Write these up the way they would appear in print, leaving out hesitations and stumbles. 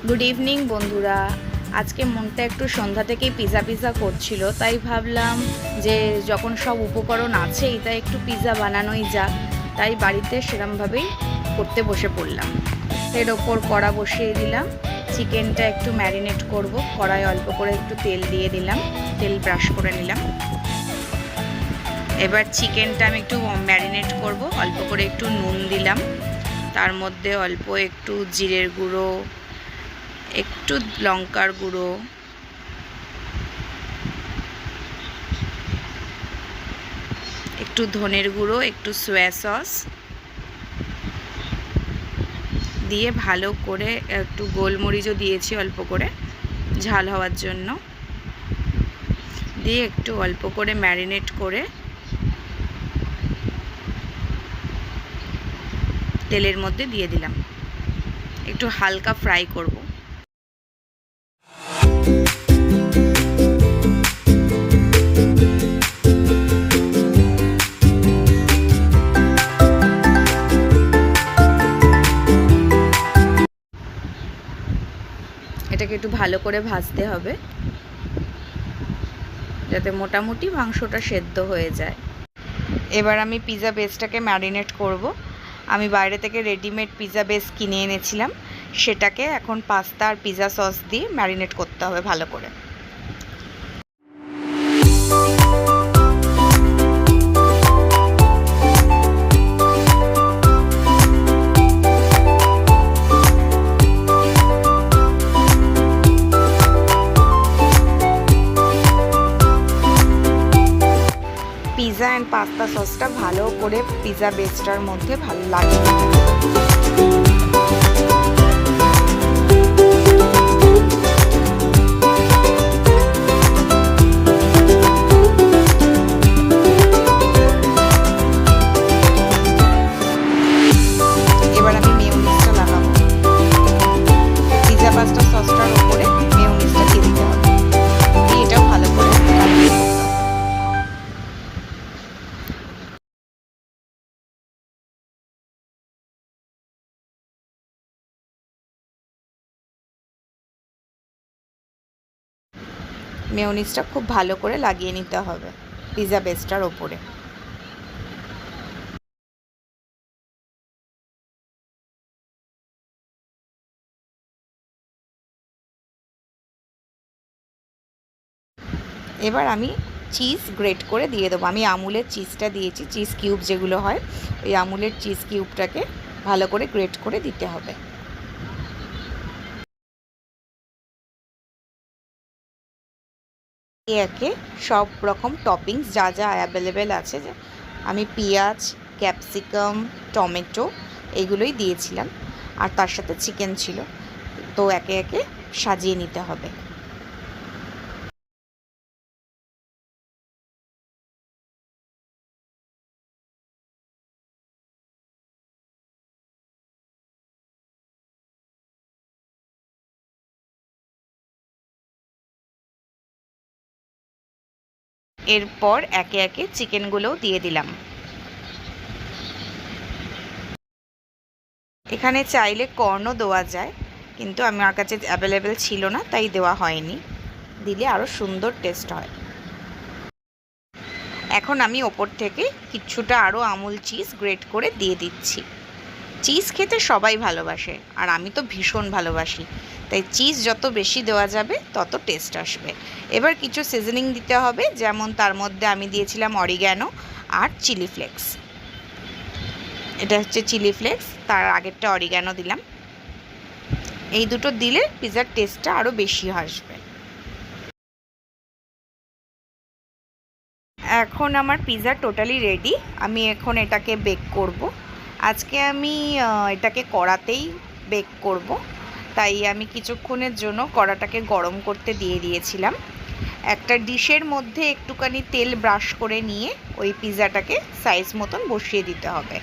Good evening বন্ধুরা। আজকে মনটা একটু সন্ধ্যা থেকেই পিৎজা করছিল, তাই ভাবলাম যে যখন সব উপকরণ আছেই তাই একটু পিৎজা বানানোই যাক। তাই বাড়িতে সেরমভাবেই করতে বসে পড়লাম। এর ওপর কড়া বসিয়ে দিলাম, চিকেনটা একটু ম্যারিনেট করব। কড়ায় অল্প করে একটু তেল দিয়ে দিলাম, তেল ব্রাশ করে নিলাম। এবার চিকেনটা আমি একটু ম্যারিনেট করব। অল্প করে একটু নুন দিলাম, তার মধ্যে অল্প একটু জিরের গুঁড়ো, একটু লঙ্কার গুঁড়ো, একটু ধনের গুঁড়ো, একটু সয়া সস দিয়ে ভালো করে, একটু গোলমরিচও দিয়েছি অল্প করে ঝাল হওয়ার জন্য, দিয়ে একটু অল্প করে ম্যারিনেট করে তেলের মধ্যে দিয়ে দিলাম। একটু হালকা ফ্রাই করব। এটাকে একটু ভালো করে ভাজতে হবে যাতে মোটামুটি মাংসটা সেদ্ধ হয়ে যায়। এবার আমি পিৎজা বেসটাকে ম্যারিনেট করব। আমি বাইরে থেকে রেডিমেড পিৎজা বেস কিনে এনেছিলাম, সেটাকে এখন পাস্তা আর পিৎজা সস দিয়ে ম্যারিনেট করতে হবে ভালো করে। পিৎজা অ্যান্ড পাস্তা সসটা ভালো করে পিৎজা বেসটার মধ্যে ভালো লাগে। এবার আমি মেয়োনিজটা লাগাবো। পিৎজা পাস্তা সসটার উপরে মেয়োনিজটা দিয়ে দিতে হবে, দিয়ে এটাও ভালো করে লাগিয়ে দিতে হবে। মেয়োনিজটা খুব ভালো করে লাগিয়ে নিতে হবে পিৎজা বেসটার ওপরে। এবার আমি চিজ গ্রেট করে দিয়ে দেবো। আমি আমুলের চিজটা দিয়েছি, চিজ কিউব যেগুলো হয়, ওই আমুলের চিজ কিউবটাকে ভালো করে গ্রেট করে দিতে হবে। একে সব রকম টপিংস যা যা অ্যাভেলেবেল আছে, যে আমি পেঁয়াজ, ক্যাপসিকাম, টমেটো এগুলোই দিয়েছিলাম, আর তার সাথে চিকেন ছিল। তো একে একে সাজিয়ে নিতে হবে। এরপর একে একে চিকেনগুলোও দিয়ে দিলাম। এখানে চাইলে কর্নও দেওয়া যায়, কিন্তু আমার কাছে অ্যাভেলেবেল ছিল না, তাই দেওয়া হয়নি। দিলে আরও সুন্দর টেস্ট হয়। এখন আমি ওপর থেকে কিছুটা আরও আমুল চিজ গ্রেট করে দিয়ে দিচ্ছি। চিজ খেতে সবাই ভালোবাসে, আর আমি তো ভীষণ ভালোবাসি, তাই চিজ যত বেশি দেওয়া যাবে তত টেস্ট আসবে। এবার কিছু সিজনিং দিতে হবে, যেমন তার মধ্যে আমি দিয়েছিলাম অরিগ্যানো আর চিলি ফ্লেক্স। এটা হচ্ছে চিলি ফ্লেক্স, তার আগেরটা অরিগ্যানো দিলাম। এই দুটো দিলে পিৎজার টেস্টটা আরও বেশি আসবে। এখন আমার পিৎজা টোটালি রেডি। আমি এখন এটাকে বেক করব। আজকে আমি এটাকে কড়াতেই বেক করব, তাই আমি কিছুক্ষণের জন্য কড়াটাকে গরম করতে দিয়ে দিয়েছিলাম। একটা ডিশের মধ্যে একটুখানি তেল ব্রাশ করে নিয়ে ওই পিৎজাটাকে সাইজ মতন বসিয়ে দিতে হবে,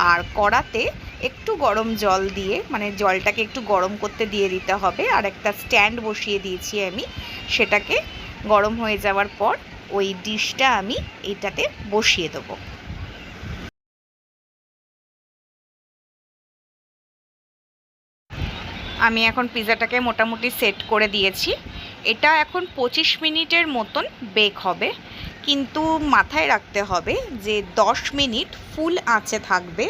আর কড়াতে একটু গরম জল দিয়ে, মানে জলটাকে একটু গরম করতে দিয়ে দিতে হবে। আর একটা স্ট্যান্ড বসিয়ে দিয়েছি আমি, সেটাকে গরম হয়ে যাওয়ার পর ওই ডিশটা আমি এইটাতে বসিয়ে দেবো। আমি এখন পিৎজাটাকে মোটামুটি সেট করে দিয়েছি। এটা এখন 25 মিনিটের মতন বেক হবে, কিন্তু মাথায় রাখতে হবে যে 10 মিনিট ফুল আঁচে থাকবে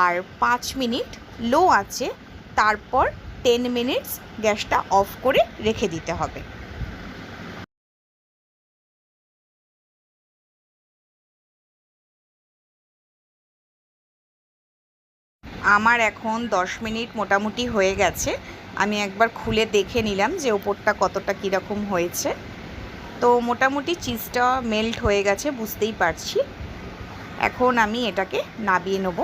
আর 5 মিনিট লো আঁচে, তারপর 10 মিনিটস গ্যাসটা অফ করে রেখে দিতে হবে। আমার এখন 10 মিনিট মোটামুটি হয়ে গেছে। আমি একবার খুলে দেখে নিলাম যে ওপরটা কতটা কীরকম হয়েছে। তো মোটামুটি চিজটা মেল্ট হয়ে গেছে, বুঝতেই পারছি। এখন আমি এটাকে নাবিয়ে নেব।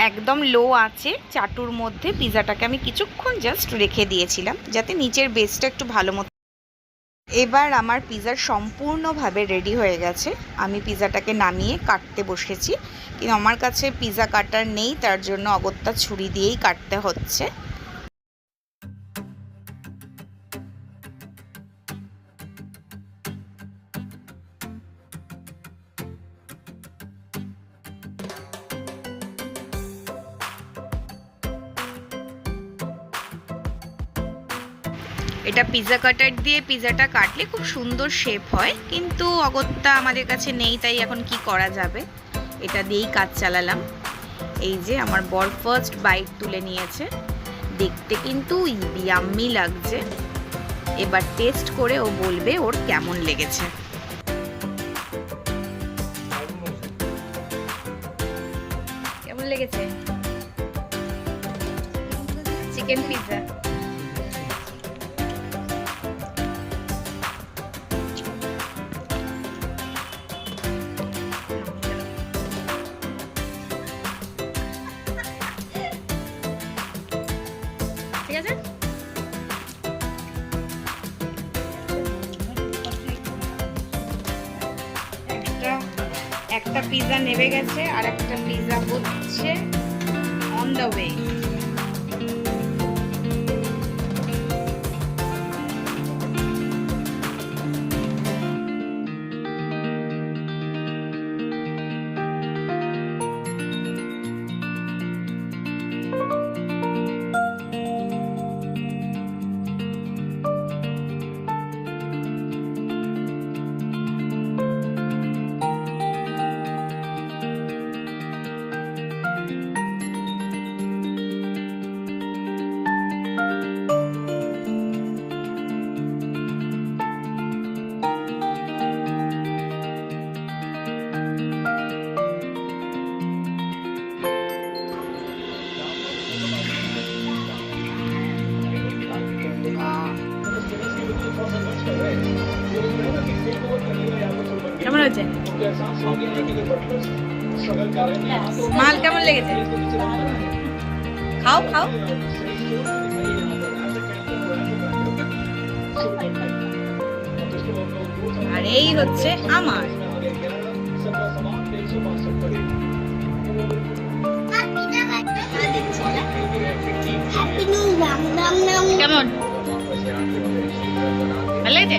একদম লো আছে চাটুর মধ্যে পিৎজাটাকে আমি কিছুক্ষণ জাস্ট রেখে দিয়েছিলাম, যাতে নিচের বেসটা একটু ভালো মতো। এবার আমার পিৎজা সম্পূর্ণভাবে রেডি হয়ে গেছে। আমি পিৎজাটাকে নামিয়ে কাটতে বসেছি, কিন্তু আমার কাছে পিৎজা কাটার নেই, তার জন্য অগত্যা ছুরি দিয়েই কাটতে হচ্ছে। এটা পিৎজা কাটার দিয়ে পিৎজাটা কাটলে খুব সুন্দর শেপ হয়, কিন্তু অগত্যা আমাদের কাছে নেই, তাই এখন কি করা যাবে, এটা দিয়েই কাজ চালালাম। এই যে আমার বর ফার্স্ট বাইট তুলে নিয়েছে, দেখতে কিন্তু ইয়াম্মি লাগছে। এবার টেস্ট করে ও বলবে ওর কেমন লেগেছে। কেমন লেগেছে চিকেন পিৎজা? ঠিক আছে, একটা পিৎজা নেমে গেছে আর একটা পিৎজা হচ্ছে অন দ্য ওয়ে। কেমন হয়েছে মাল? কেমন লেগেছে? খাও খাও। আর এই হচ্ছে আমার কেমন? ভালো লেগেছে?